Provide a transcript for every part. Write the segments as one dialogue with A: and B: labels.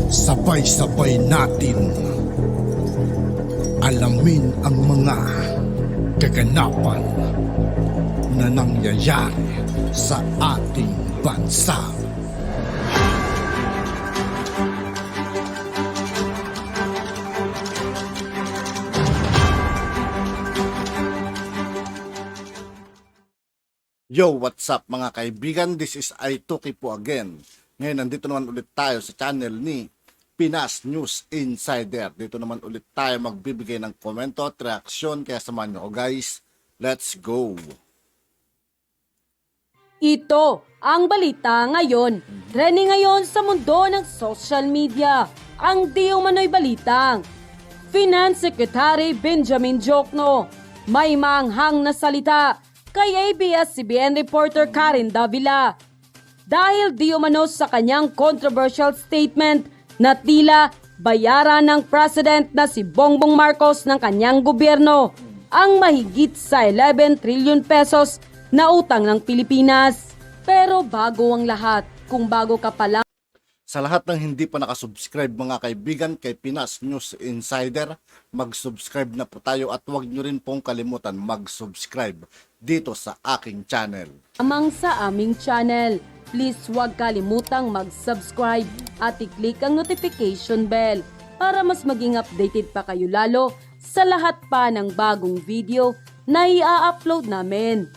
A: Sabay-sabay natin alamin ang mga kaganapan na nangyayari sa ating bansa.
B: Yo, what's up mga kaibigan? This is Aituki po again. Ngayon, nandito naman ulit tayo sa channel ni Pinas News Insider. Dito naman ulit tayo magbibigay ng komento at reaksyon. Kaya samahan nyo ko guys. Let's go!
C: Ito ang balita ngayon. Trending ngayon sa mundo ng social media. Ang di umano'y balitang Finance Secretary Benjamin Diokno may maanghang na salita kay ABS-CBN reporter Karen Davila dahil di umano sa kanyang controversial statement na tila bayaran ng President na si Bongbong Marcos ng kanyang gobyerno ang mahigit sa 11 trillion pesos na utang ng Pilipinas. Pero bago ang lahat, kung bago ka pa lang
B: Sa lahat ng hindi pa nakasubscribe mga kaibigan kay Pinas News Insider, mag-subscribe na po tayo at huwag nyo rin pong kalimutan mag-subscribe dito sa aking channel.
C: lamang sa aming channel. Please huwag kalimutang mag-subscribe at i-click ang notification bell para mas maging updated pa kayo lalo sa lahat pa ng bagong video na i-upload namin.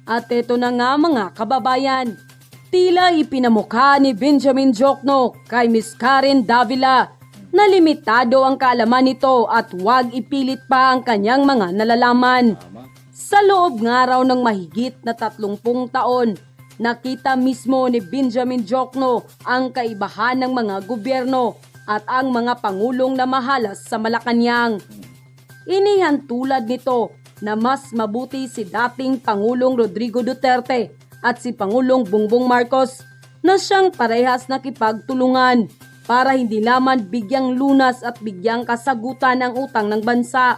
C: At ito na nga mga kababayan, tila ipinamukha ni Benjamin Diokno kay Miss Karen Davila na limitado ang kaalaman nito at huwag ipilit pa ang kanyang mga nalalaman. Sa loob nga raw ng mahigit na 30 taon, nakita mismo ni Benjamin Diokno ang kaibahan ng mga gobyerno at ang mga pangulong na mahalas sa Malacanang. Inihan tulad nito na mas mabuti si dating Pangulong Rodrigo Duterte at si Pangulong Bongbong Marcos na siyang parehas nakipagtulungan para hindi lamang bigyang lunas at bigyang kasagutan ang utang ng bansa,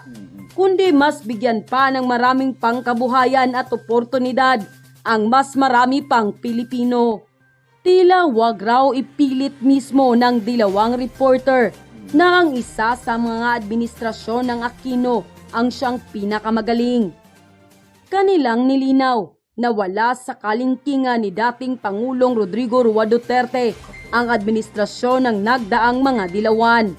C: kundi mas bigyan pa ng maraming pangkabuhayan at oportunidad ang mas marami pang Pilipino. Tila wag raw ipilit mismo ng dilawang reporter na ang isa sa mga administrasyon ng Aquino ang siyang pinakamagaling. Kanilang nilinaw na wala sa kalingkingan ni dating Pangulong Rodrigo Roa Duterte ang administrasyon ng nagdaang mga dilawan.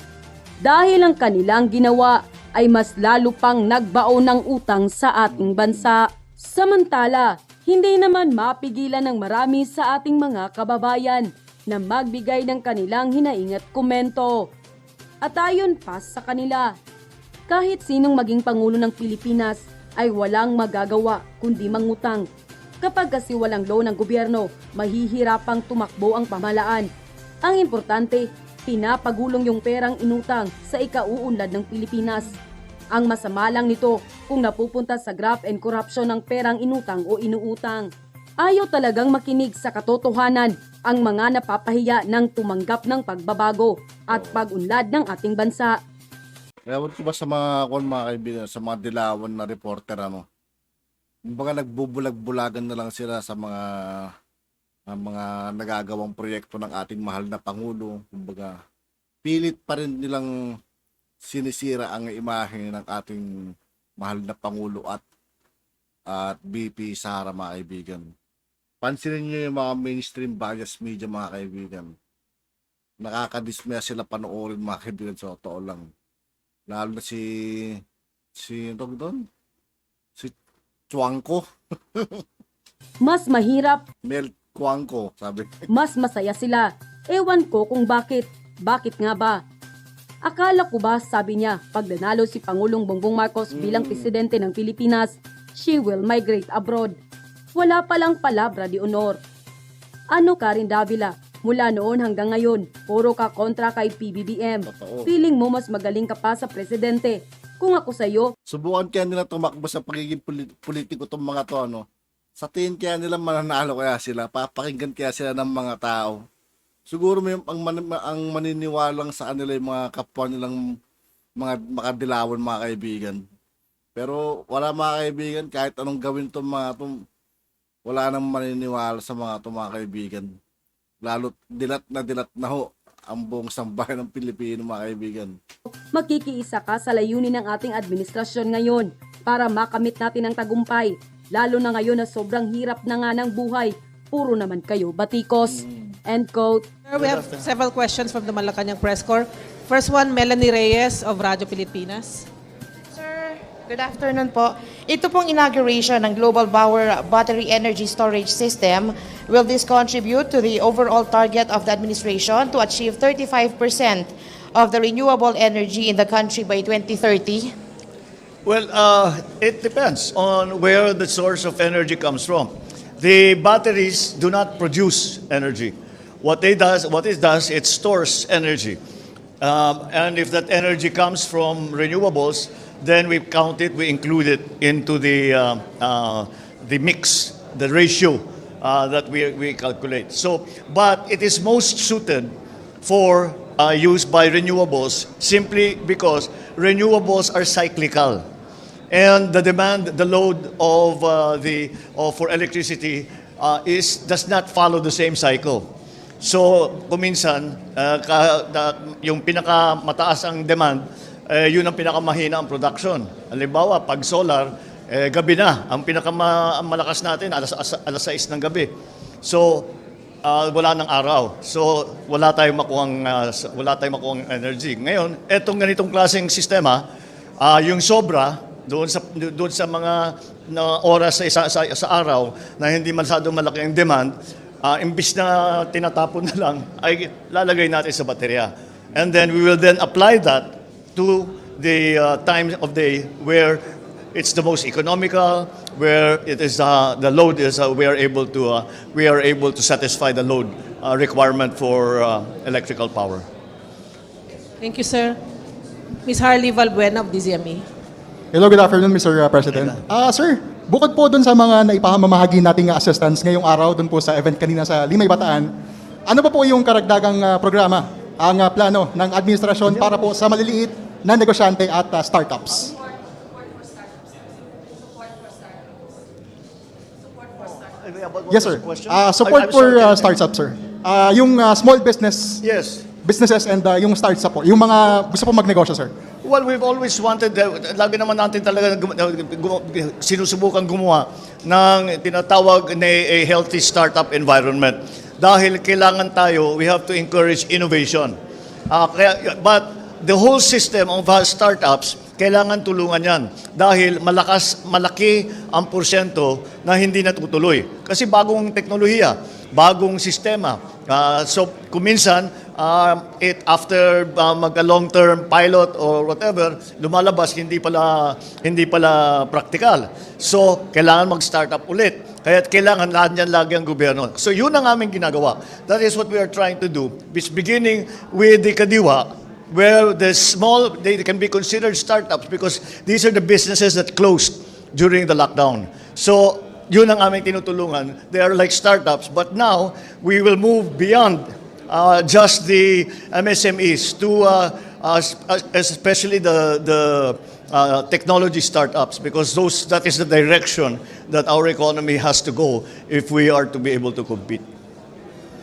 C: Dahil ang kanilang ginawa ay mas lalo pang nagbao ng utang sa ating bansa. Samantala, hindi naman mapigilan ng marami sa ating mga kababayan na magbigay ng kanilang hinaing at komento. At ayon pa sa kanila, kahit sinong maging Pangulo ng Pilipinas ay walang magagawa kundi mangutang. Kapag kasi walang loan ng gobyerno, mahihirapang tumakbo ang pamahalaan. Ang importante, pinapagulong yung perang inutang sa ikauunlad ng Pilipinas. Ang masama lang nito kung napupunta sa graft and corruption ng perang inutang o inuutang. Ayaw talagang makinig sa katotohanan ang mga napapahiya ng tumanggap ng pagbabago at pag-unlad ng ating bansa.
B: Ewan ko ba sa mga kaibigan, sa mga dilawan na reporter kumbaga nagbubulag-bulagan na lang sila sa mga nagagawang proyekto ng ating mahal na Pangulo. Kumbaga, pilit pa rin nilang sinisira ang imahe ng ating mahal na Pangulo at BP Sara mga kaibigan. Pansinin nyo yung mga mainstream bias media mga kaibigan. Nakakadismaya sila panoorin mga kaibigan sa totoo lang. Lalo na si Chuangco.
C: Mas mahirap,
B: Mel Chuangco, sabi.
C: mas masaya sila. Ewan ko kung bakit. Bakit nga ba? Akala ko ba, sabi niya, pag nanalo si Pangulong Bongbong Marcos bilang presidente ng Pilipinas, she will migrate abroad. Wala palang palabra di honor. Ano Karen Davila, mula noon hanggang ngayon, puro ka kontra kay PBBM.
B: Totoo.
C: Feeling mo mas magaling ka pa sa presidente. Kung ako sa'yo,
B: Subukan kaya nila tumakbo sa pagiging politiko tong mga to, Sa tingin kaya nila mananalo kaya sila, papakinggan kaya sila ng mga tao. Siguro may ang maniniwalang sa kanila yung mga kapwa nilang mga makadilawan mga kaibigan. Pero wala mga kaibigan, kahit anong gawin tong mga to, wala nang maniniwala sa mga to mga kaibigan. Lalo dilat na ho ang buong sambayan ng Pilipino, mga kaibigan.
C: Makikiisa ka sa layunin ng ating administrasyon ngayon para makamit natin ang tagumpay. Lalo na ngayon na sobrang hirap na nga ng buhay. Puro naman kayo batikos. End quote.
D: Sir, we have several questions from the Malacanang Press Corps. First one, Melanie Reyes of Radyo Pilipinas.
E: Sir, good afternoon po. Ito pong inauguration ng Global Power Battery Energy Storage System, will this contribute to the overall target of the administration to achieve 35% of the renewable energy in the country by 2030?
F: Well, it depends on where the source of energy comes from. The batteries do not produce energy. What it does, it stores energy. And if that energy comes from renewables, then we count it, we include it into the mix, the ratio that we calculate. So, but it is most suited for use by renewables simply because renewables are cyclical. And the demand, the load of for electricity does not follow the same cycle. So, kuminsan, yung pinakamataas ang demand, yun ang pinakamahina ang production. Halimbawa, pag solar, gabi na. Ang pinakamalakas natin, alas 6 ng gabi. So, wala ng araw. So, wala tayong makuhang energy. Ngayon, etong ganitong klaseng sistema, yung sobra, doon sa mga oras sa araw na hindi masyadong malaki ang demand, imbis na tinatapon na lang, ay lalagay natin sa baterya. And then we will then apply that to the time of day where it's the most economical, where it is the load is we are able to satisfy the load requirement for electrical power.
D: Thank you, sir. Ms. Harley Valbuena of DZME.
G: Hello, good afternoon, Mr. President. Sir, bukod po doon sa mga naipamamahagi nating assistance ngayong araw doon po sa event kanina sa Limay Bataan, ano pa po yung karagdagang programa, ang plano ng administrasyon para po sa maliliit na negosyante at startups? Yes, sir. Support for startups, sir. Yung small businesses and yung startups po, yung mga gusto po magnegosyo, sir.
F: Well, we've always wanted, lagi naman natin talaga sinusubukan gumawa ng tinatawag na a healthy startup environment. Dahil kailangan tayo, we have to encourage innovation. But the whole system of startups, kailangan tulungan yan. Dahil malaki ang porsyento na hindi natutuloy. Kasi bagong teknolohiya, bagong sistema. So, kuminsan, after mag-long-term pilot or whatever, lumalabas, hindi pala practical. So, kailangan mag-startup ulit. Kaya kailangan lahat yan lagi ang gobyerno. So, yun ang aming ginagawa. That is what we are trying to do. It's beginning with the Kadiwa, where the small, they can be considered startups because these are the businesses that closed during the lockdown. So, yun ang aming tinutulungan. They are like startups. But now, we will move beyond just the MSMEs to especially the technology startups because that is the direction that our economy has to go if we are to be able to compete.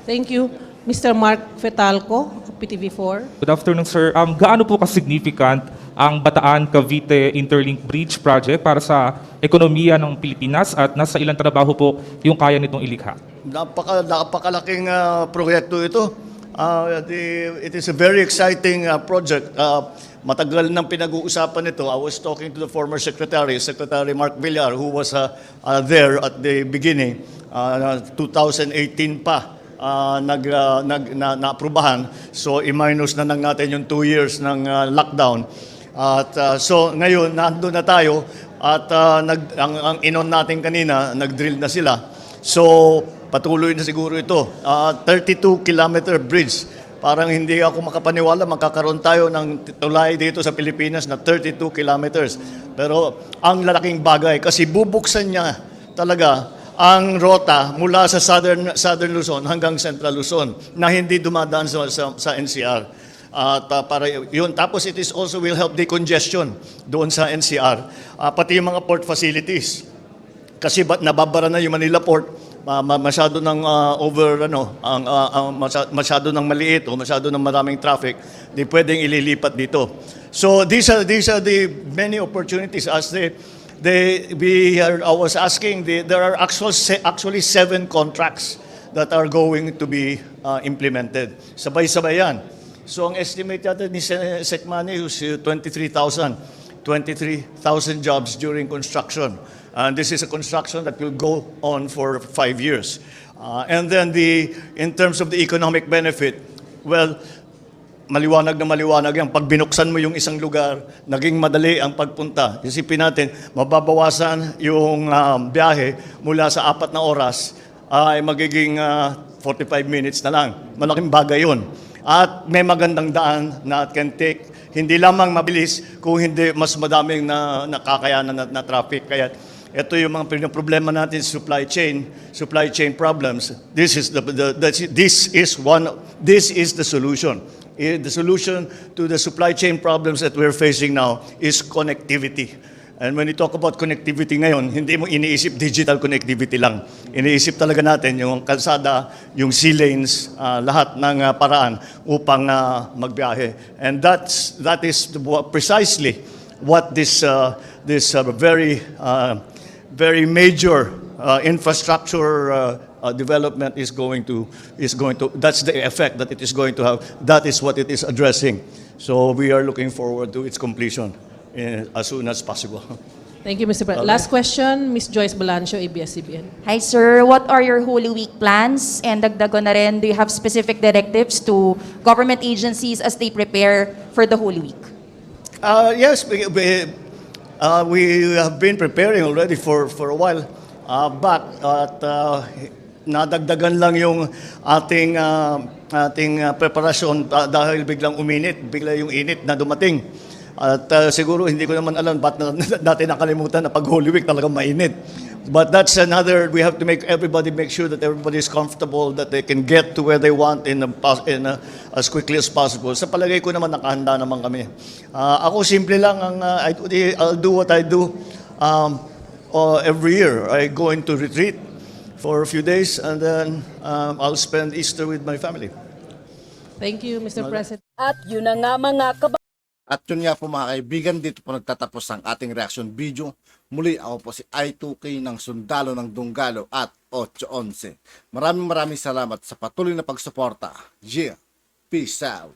D: Thank you. Mr. Mark Fetalco of PTV4.
H: Good afternoon, sir. Gaano po ka-significant ang Bataan-Cavite Interlink Bridge Project para sa ekonomiya ng Pilipinas at nasa ilang trabaho po yung kaya nitong ilikha?
F: Napakalaking proyekto ito. It is a very exciting project. Matagal nang pinag-uusapan ito. I was talking to the former Secretary Mark Villar, who was there at the beginning, 2018 pa. Na-aprubahan. So, i-minus na lang natin yung 2 years ng lockdown. At so, ngayon, nandun na tayo at ang inon natin kanina, nag-drill na sila. So, patuloy na siguro ito. 32-kilometer bridge. Parang hindi ako makapaniwala, magkakaroon tayo ng tulay dito sa Pilipinas na 32 kilometers. Pero ang lalaking bagay kasi bubuksan niya talaga ang rota mula sa Southern Luzon hanggang Central Luzon na hindi dumadaan sa NCR. Para yun. Tapos it is also will help decongestion doon sa NCR. Pati yung mga port facilities. Kasi nababara na yung Manila Port masyado ng masyado ng maliit o masyado ng maraming traffic, di pwedeng ililipat dito. So these are the many opportunities as I was asking, there are actually 7 contracts that are going to be implemented. Sabay-sabay yan. So ang estimate yata ni Sekmani is 23,000 jobs during construction. And this is a construction that will go on for 5 years. And then in terms of the economic benefit, well, maliwanag na maliwanag yan. Pag binuksan mo yung isang lugar, naging madali ang pagpunta. Isipin natin, mababawasan yung biyahe mula sa 4 na oras ay magiging 45 minutes na lang. Malaking bagay yun. At may magandang daan na can take, hindi lamang mabilis, kung hindi mas madaming nakakayanan na traffic. Kaya ito yung mga problema natin, supply chain problems. This is the solution. The solution to the supply chain problems that we're facing now is connectivity. And when you talk about connectivity ngayon, hindi mo iniisip digital connectivity lang. Iniisip talaga natin yung kalsada, yung sea lanes, lahat ng paraan upang magbiyahe. And that is precisely what this very major infrastructure development is going to. That's the effect that it is going to have. That is what it is addressing. So we are looking forward to its completion as soon as possible.
D: Thank you, Mr. President. Last question, Ms. Joyce Balancio, ABS-CBN.
I: Hi sir, what are your Holy Week plans? And dagdag ko na rin, do you have specific directives to government agencies as they prepare for the Holy Week?
F: Yes, we have been preparing already for a while back. At nadagdagan lang yung ating preparasyon dahil biglang bigla yung init na dumating. At siguro hindi ko naman alam ba't natin nakalimutan na pag Holy Week talagang mainit. But that's another, we have to make sure that everybody is comfortable, that they can get to where they want as quickly as possible. Sa palagay ko naman nakahanda naman kami. Ako simple lang, I'll do what I do every year. I go into retreat for a few days and then I'll spend Easter with my family.
D: Thank you, Mr. President.
C: At yun na nga mga
B: At yun nga po mga kaibigan, dito po nagtatapos ang ating reaction video. Muli ako po si I2K ng Sundalo ng Dunggalo at 811. Maraming salamat sa patuloy na pagsuporta. Yeah, peace out.